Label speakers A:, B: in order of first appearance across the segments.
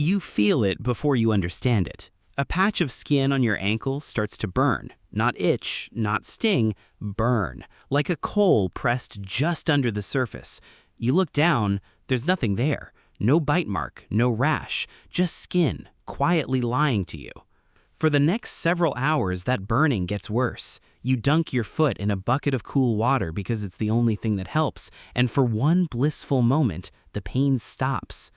A: You feel it before you understand it. A patch of skin on your ankle starts to burn. Not itch, not sting, burn. Like a coal pressed just under the surface. You look down, there's nothing there. No bite mark, no rash, just skin, quietly lying to you. For the next several hours, that burning gets worse. You dunk your foot in a bucket of cool water because it's the only thing that helps, and for one blissful moment, the pain stops.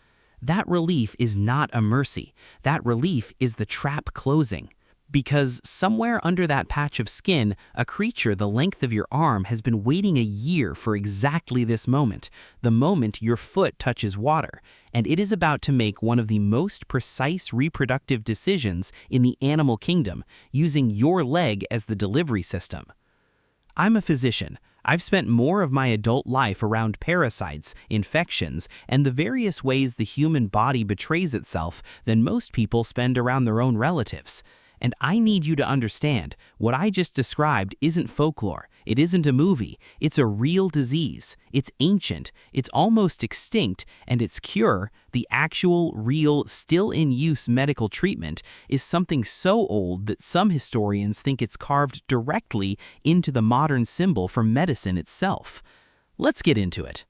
A: That relief is not a mercy. That relief is the trap closing. Because somewhere under that patch of skin, a creature the length of your arm has been waiting a year for exactly this moment, the moment your foot touches water, and it is about to make one of the most precise reproductive decisions in the animal kingdom, using your leg as the delivery system. I'm a physician. I've spent more of my adult life around parasites, infections, and the various ways the human body betrays itself than most people spend around their own relatives. And I need you to understand, what I just described isn't folklore, it isn't a movie, it's a real disease, it's ancient, it's almost extinct, and its cure, the actual, real, still in use medical treatment, is something so old that some historians think it's carved directly into the modern symbol for medicine itself. Let's get into it.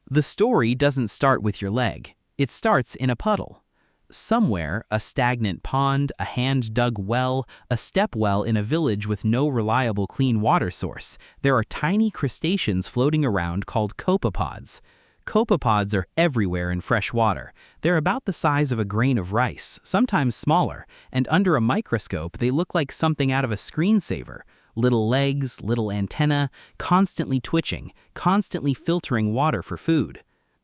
A: The story doesn't start with your leg, it starts in a puddle. Somewhere, a stagnant pond, a hand-dug well, a step well in a village with no reliable clean water source, there are tiny crustaceans floating around called copepods. Copepods are everywhere in fresh water. They're about the size of a grain of rice, sometimes smaller, and under a microscope they look like something out of a screensaver. Little legs, little antennae, constantly twitching, constantly filtering water for food.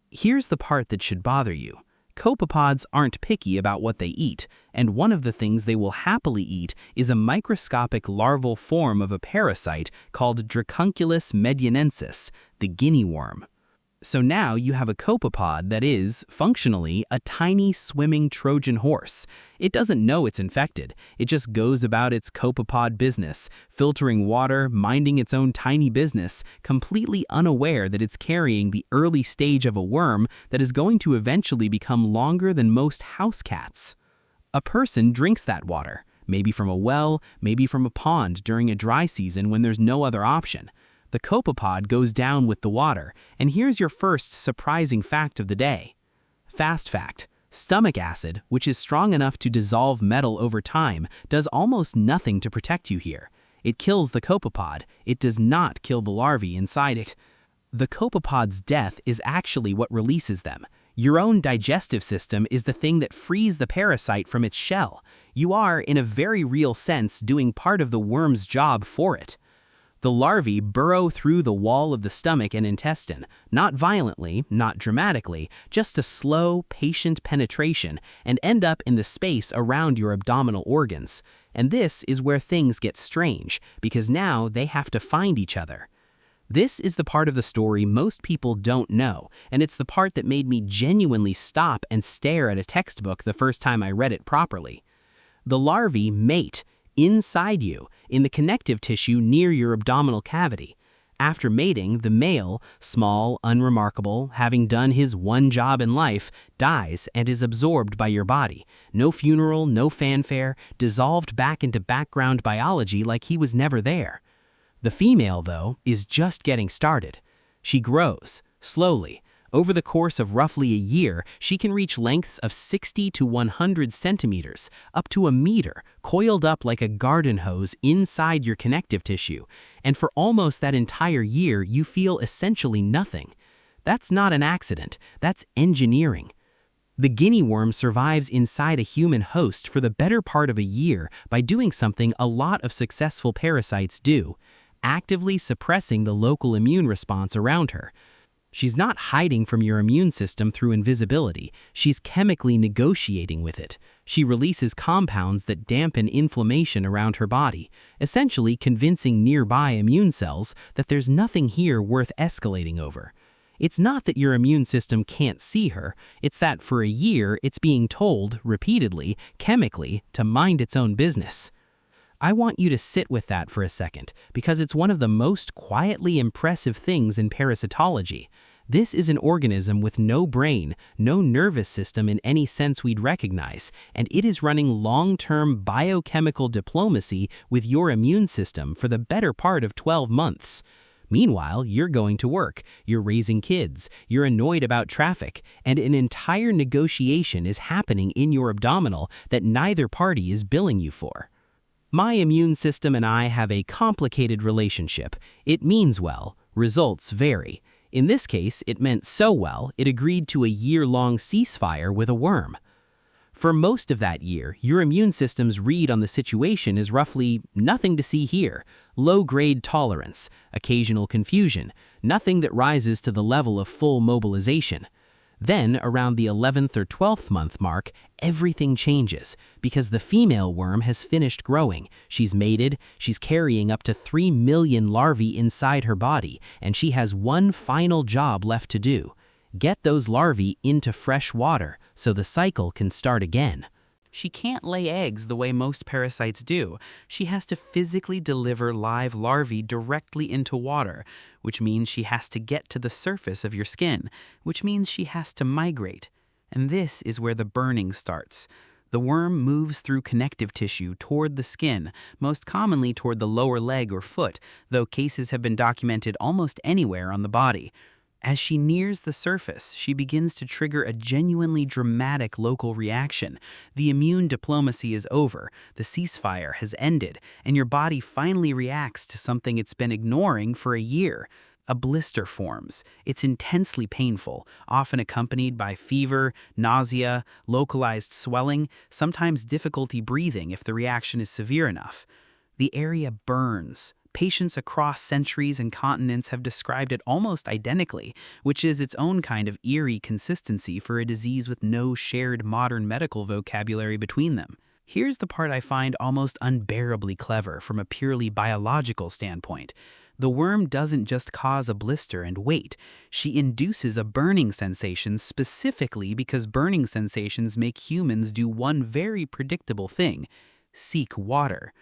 A: Here's the part that should bother you. Copepods aren't picky about what they eat, and one of the things they will happily eat is a microscopic larval form of a parasite called Dracunculus medinensis, the guinea worm. So now you have a copepod that is, functionally, a tiny swimming Trojan horse. It doesn't know it's infected. It just goes about its copepod business, filtering water, minding its own tiny business, completely unaware that it's carrying the early stage of a worm that is going to eventually become longer than most house cats. A person drinks that water, maybe from a well, maybe from a pond during a dry season when there's no other option. The copepod goes down with the water, and here's your first surprising fact of the day. Fast fact: stomach acid, which is strong enough to dissolve metal over time, does almost nothing to protect you here. It kills the copepod, it does not kill the larvae inside it. The copepod's death is actually what releases them. Your own digestive system is the thing that frees the parasite from its shell. You are, in a very real sense, doing part of the worm's job for it. The larvae burrow through the wall of the stomach and intestine, not violently, not dramatically, just a slow, patient penetration, and end up in the space around your abdominal organs. And this is where things get strange, because now they have to find each other. This is the part of the story most people don't know, and it's the part that made me genuinely stop and stare at a textbook the first time I read it properly. The larvae mate inside you, in the connective tissue near your abdominal cavity. After mating, the male, small, unremarkable, having done his one job in life, dies and is absorbed by your body. No funeral, no fanfare, dissolved back into background biology like he was never there. The female, though, is just getting started. She grows, slowly. Over the course of roughly a year, she can reach lengths of 60 to 100 centimeters, up to a meter, coiled up like a garden hose inside your connective tissue. And for almost that entire year, you feel essentially nothing. That's not an accident, that's engineering. The guinea worm survives inside a human host for the better part of a year by doing something a lot of successful parasites do, actively suppressing the local immune response around her. She's not hiding from your immune system through invisibility, she's chemically negotiating with it. She releases compounds that dampen inflammation around her body, essentially convincing nearby immune cells that there's nothing here worth escalating over. It's not that your immune system can't see her, it's that for a year it's being told, repeatedly, chemically, to mind its own business. I want you to sit with that for a second, because it's one of the most quietly impressive things in parasitology. This is an organism with no brain, no nervous system in any sense we'd recognize, and it is running long-term biochemical diplomacy with your immune system for the better part of 12 months. Meanwhile, you're going to work, you're raising kids, you're annoyed about traffic, and an entire negotiation is happening in your abdominal that neither party is billing you for. My immune system and I have a complicated relationship. It means well, results vary. In this case, it meant so well, it agreed to a year-long ceasefire with a worm. For most of that year, your immune system's read on the situation is roughly nothing to see here, low-grade tolerance, occasional confusion, nothing that rises to the level of full mobilization. Then, around the 11th or 12th month mark, everything changes because the female worm has finished growing. She's mated, she's carrying up to 3 million larvae inside her body, and she has one final job left to do. Get those larvae into fresh water so the cycle can start again. She can't lay eggs the way most parasites do. She has to physically deliver live larvae directly into water, which means she has to get to the surface of your skin, which means she has to migrate. And this is where the burning starts. The worm moves through connective tissue toward the skin, most commonly toward the lower leg or foot, though cases have been documented almost anywhere on the body. As she nears the surface, she begins to trigger a genuinely dramatic local reaction. The immune diplomacy is over, the ceasefire has ended, and your body finally reacts to something it's been ignoring for a year. A blister forms. It's intensely painful, often accompanied by fever, nausea, localized swelling, sometimes difficulty breathing if the reaction is severe enough. The area burns. Patients across centuries and continents have described it almost identically, which is its own kind of eerie consistency for a disease with no shared modern medical vocabulary between them. Here's the part I find almost unbearably clever from a purely biological standpoint. The worm doesn't just cause a blister and wait. She induces a burning sensation specifically because burning sensations make humans do one very predictable thing: seek water.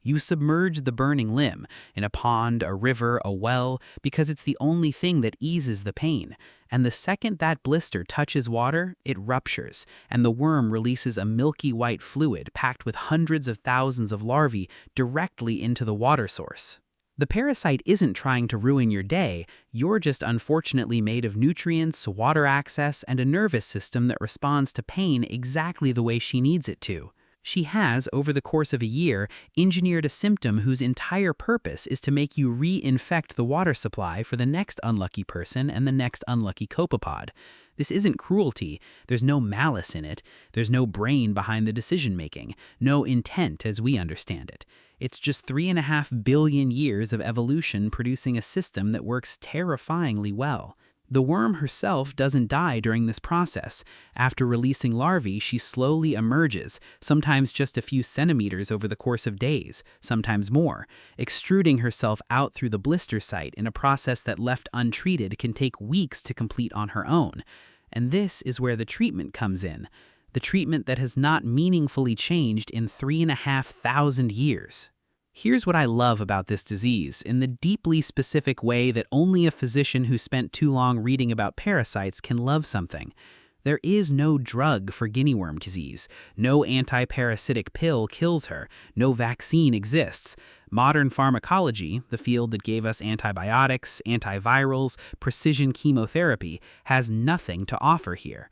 A: You submerge the burning limb in a pond, a river, a well, because it's the only thing that eases the pain. And the second that blister touches water, it ruptures, and the worm releases a milky white fluid packed with hundreds of thousands of larvae directly into the water source. The parasite isn't trying to ruin your day, you're just unfortunately made of nutrients, water access, and a nervous system that responds to pain exactly the way she needs it to. She has, over the course of a year, engineered a symptom whose entire purpose is to make you reinfect the water supply for the next unlucky person and the next unlucky copepod. This isn't cruelty, there's no malice in it, there's no brain behind the decision-making, no intent as we understand it. It's just 3.5 billion years of evolution producing a system that works terrifyingly well. The worm herself doesn't die during this process. After releasing larvae, she slowly emerges, sometimes just a few centimeters over the course of days, sometimes more, extruding herself out through the blister site in a process that left untreated can take weeks to complete on her own. And this is where the treatment comes in. The treatment that has not meaningfully changed in 3,500 years. Here's what I love about this disease, in the deeply specific way that only a physician who spent too long reading about parasites can love something. There is no drug for guinea worm disease. No anti-parasitic pill kills her. No vaccine exists. Modern pharmacology, the field that gave us antibiotics, antivirals, precision chemotherapy, has nothing to offer here.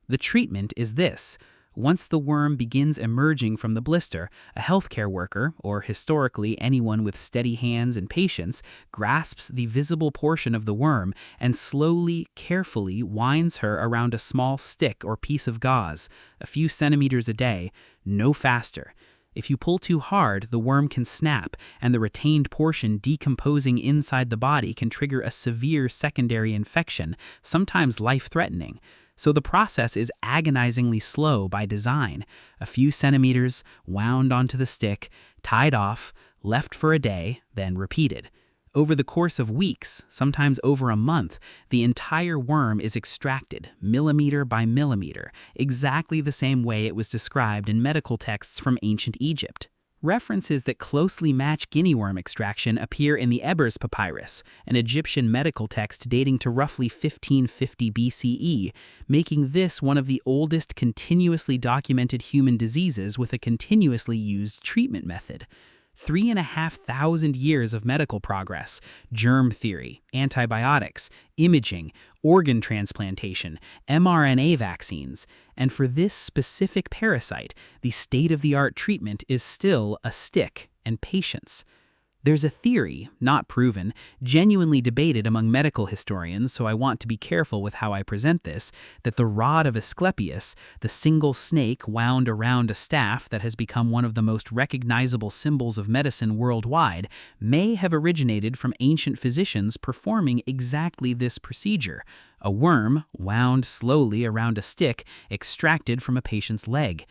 A: The treatment is this. Once the worm begins emerging from the blister, a healthcare worker, or historically anyone with steady hands and patience, grasps the visible portion of the worm and slowly, carefully winds her around a small stick or piece of gauze, a few centimeters a day, no faster. If you pull too hard, the worm can snap, and the retained portion decomposing inside the body can trigger a severe secondary infection, sometimes life-threatening. So the process is agonizingly slow by design. A few centimeters, wound onto the stick, tied off, left for a day, then repeated. Over the course of weeks, sometimes over a month, the entire worm is extracted, millimeter by millimeter, exactly the same way it was described in medical texts from ancient Egypt. References that closely match guinea worm extraction appear in the Ebers Papyrus, an Egyptian medical text dating to roughly 1550 BCE, making this one of the oldest continuously documented human diseases with a continuously used treatment method. 3,500 years of medical progress, germ theory, antibiotics, imaging, organ transplantation, mRNA vaccines, and for this specific parasite, the state-of-the-art treatment is still a stick and patience. There's a theory, not proven, genuinely debated among medical historians, so I want to be careful with how I present this, that the rod of Asclepius, the single snake wound around a staff that has become one of the most recognizable symbols of medicine worldwide, may have originated from ancient physicians performing exactly this procedure. A worm, wound slowly around a stick, extracted from a patient's leg.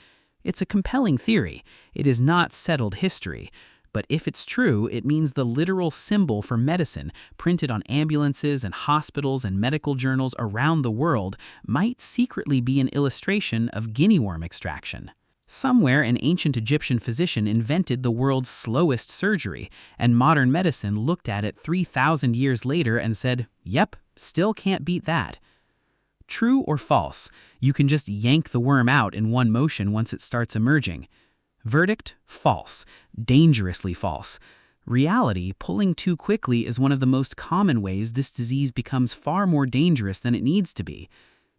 A: It's a compelling theory. It is not settled history. But if it's true, it means the literal symbol for medicine, printed on ambulances and hospitals and medical journals around the world, might secretly be an illustration of guinea worm extraction. Somewhere an ancient Egyptian physician invented the world's slowest surgery, and modern medicine looked at it 3,000 years later and said, "Yep, still can't beat that." True or false, you can just yank the worm out in one motion once it starts emerging. Verdict: false. Dangerously false. Reality, pulling too quickly is one of the most common ways this disease becomes far more dangerous than it needs to be.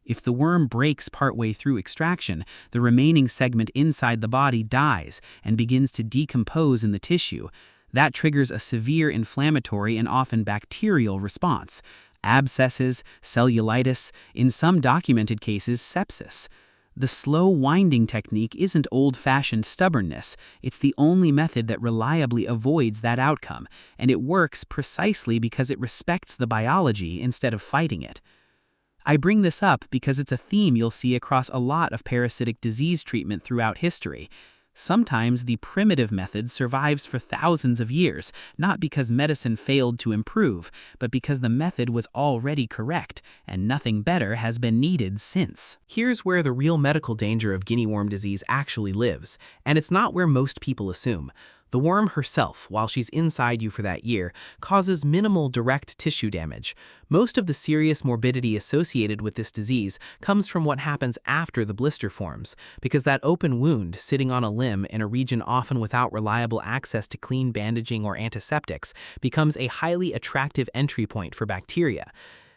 A: If the worm breaks partway through extraction, the remaining segment inside the body dies and begins to decompose in the tissue. That triggers a severe inflammatory and often bacterial response. Abscesses, cellulitis, in some documented cases sepsis. The slow winding technique isn't old-fashioned stubbornness, it's the only method that reliably avoids that outcome, and it works precisely because it respects the biology instead of fighting it. I bring this up because it's a theme you'll see across a lot of parasitic disease treatment throughout history. Sometimes the primitive method survives for thousands of years, not because medicine failed to improve, but because the method was already correct, and nothing better has been needed since. Here's where the real medical danger of guinea worm disease actually lives, and it's not where most people assume. The worm herself, while she's inside you for that year, causes minimal direct tissue damage. Most of the serious morbidity associated with this disease comes from what happens after the blister forms, because that open wound sitting on a limb in a region often without reliable access to clean bandaging or antiseptics becomes a highly attractive entry point for bacteria.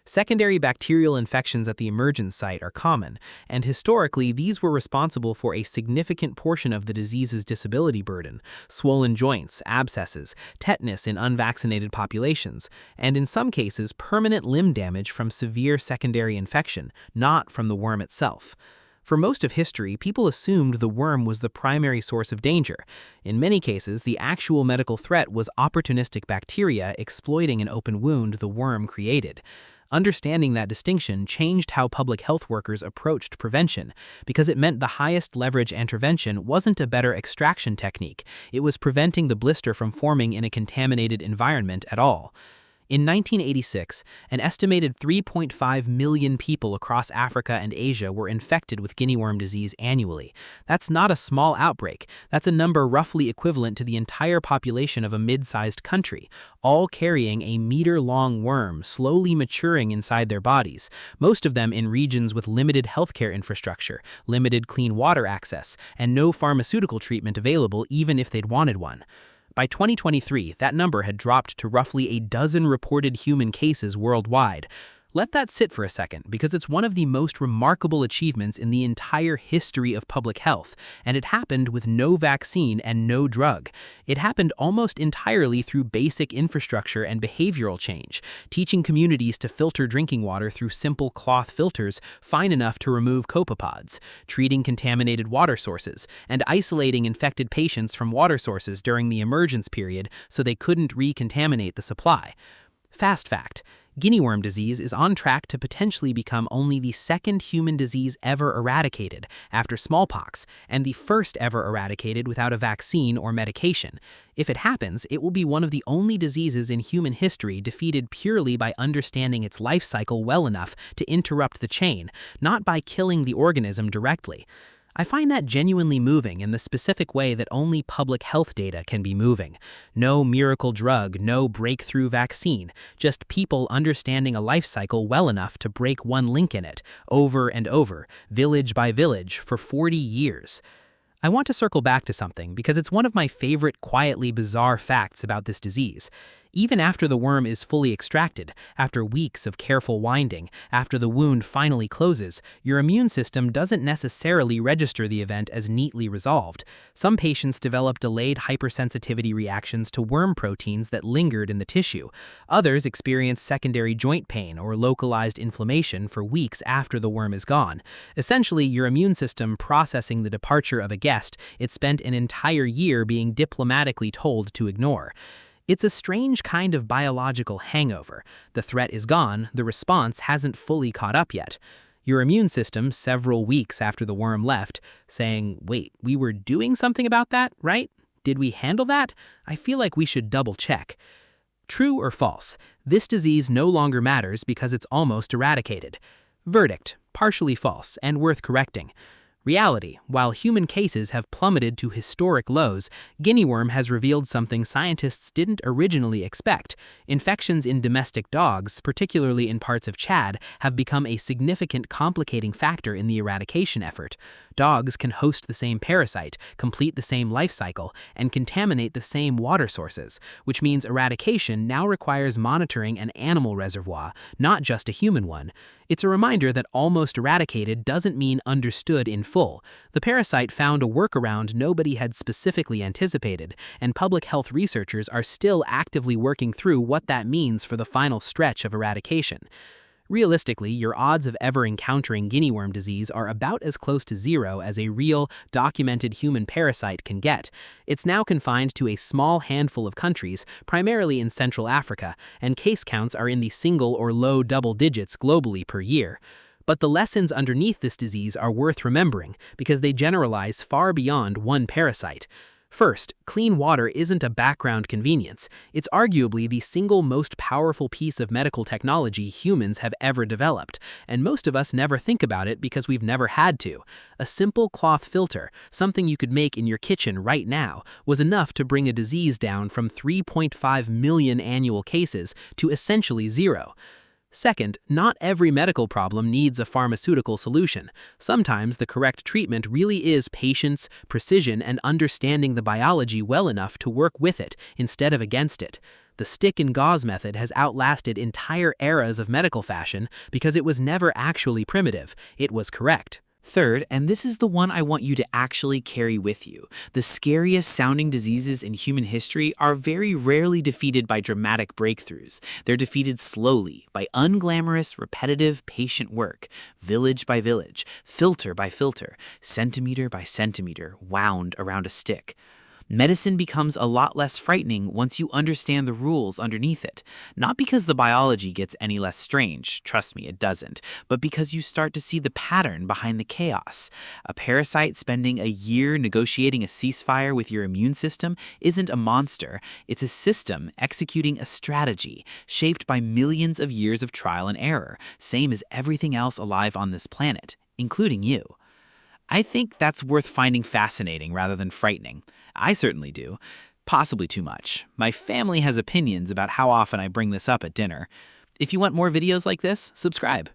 A: Secondary bacterial infections at the emergence site are common, and historically these were responsible for a significant portion of the disease's disability burden: swollen joints, abscesses, tetanus in unvaccinated populations, and in some cases permanent limb damage from severe secondary infection, not from the worm itself. For most of history, people assumed the worm was the primary source of danger. In many cases, the actual medical threat was opportunistic bacteria exploiting an open wound the worm created. Understanding that distinction changed how public health workers approached prevention, because it meant the highest leverage intervention wasn't a better extraction technique, it was preventing the blister from forming in a contaminated environment at all. In 1986, an estimated 3.5 million people across Africa and Asia were infected with guinea worm disease annually. That's not a small outbreak. That's a number roughly equivalent to the entire population of a mid-sized country, all carrying a meter-long worm slowly maturing inside their bodies, most of them in regions with limited healthcare infrastructure, limited clean water access, and no pharmaceutical treatment available even if they'd wanted one. By 2023, that number had dropped to roughly a dozen reported human cases worldwide. Let that sit for a second, because it's one of the most remarkable achievements in the entire history of public health, and it happened with no vaccine and no drug. It happened almost entirely through basic infrastructure and behavioral change, teaching communities to filter drinking water through simple cloth filters fine enough to remove copepods, treating contaminated water sources, and isolating infected patients from water sources during the emergence period so they couldn't recontaminate the supply. Fast fact: guinea worm disease is on track to potentially become only the second human disease ever eradicated, after smallpox, and the first ever eradicated without a vaccine or medication. If it happens, it will be one of the only diseases in human history defeated purely by understanding its life cycle well enough to interrupt the chain, not by killing the organism directly. I find that genuinely moving in the specific way that only public health data can be moving. No miracle drug, no breakthrough vaccine, just people understanding a life cycle well enough to break one link in it, over and over, village by village, for 40 years. I want to circle back to something because it's one of my favorite quietly bizarre facts about this disease. Even after the worm is fully extracted, after weeks of careful winding, after the wound finally closes, your immune system doesn't necessarily register the event as neatly resolved. Some patients develop delayed hypersensitivity reactions to worm proteins that lingered in the tissue. Others experience secondary joint pain or localized inflammation for weeks after the worm is gone. Essentially, your immune system processing the departure of a guest it spent an entire year being diplomatically told to ignore. It's a strange kind of biological hangover. The threat is gone, the response hasn't fully caught up yet. Your immune system, several weeks after the worm left, saying, wait, we were doing something about that, right? Did we handle that? I feel like we should double check. True or false? This disease no longer matters because it's almost eradicated. Verdict: partially false and worth correcting. Reality: while human cases have plummeted to historic lows, guinea worm has revealed something scientists didn't originally expect. Infections in domestic dogs, particularly in parts of Chad, have become a significant complicating factor in the eradication effort. Dogs can host the same parasite, complete the same life cycle, and contaminate the same water sources, which means eradication now requires monitoring an animal reservoir, not just a human one. It's a reminder that almost eradicated doesn't mean understood in full. The parasite found a workaround nobody had specifically anticipated, and public health researchers are still actively working through what that means for the final stretch of eradication. Realistically, your odds of ever encountering guinea worm disease are about as close to zero as a real, documented human parasite can get. It's now confined to a small handful of countries, primarily in Central Africa, and case counts are in the single or low double digits globally per year. But the lessons underneath this disease are worth remembering because they generalize far beyond one parasite. First, clean water isn't a background convenience. It's arguably the single most powerful piece of medical technology humans have ever developed, and most of us never think about it because we've never had to. A simple cloth filter, something you could make in your kitchen right now, was enough to bring a disease down from 3.5 million annual cases to essentially zero. Second, not every medical problem needs a pharmaceutical solution. Sometimes the correct treatment really is patience, precision, and understanding the biology well enough to work with it instead of against it. The stick and gauze method has outlasted entire eras of medical fashion because it was never actually primitive. It was correct.
B: Third, and this is the one I want you to actually carry with you, the scariest sounding diseases in human history are very rarely defeated by dramatic breakthroughs. They're defeated slowly, by unglamorous, repetitive, patient work, village by village, filter by filter, centimeter by centimeter, wound around a stick. Medicine becomes a lot less frightening once you understand the rules underneath it. Not because the biology gets any less strange, trust me, it doesn't, but because you start to see the pattern behind the chaos. A parasite spending a year negotiating a ceasefire with your immune system isn't a monster, it's a system executing a strategy shaped by millions of years of trial and error, same as everything else alive on this planet, including you. I think that's worth finding fascinating rather than frightening. I certainly do. Possibly too much. My family has opinions about how often I bring this up at dinner. If you want more videos like this, subscribe.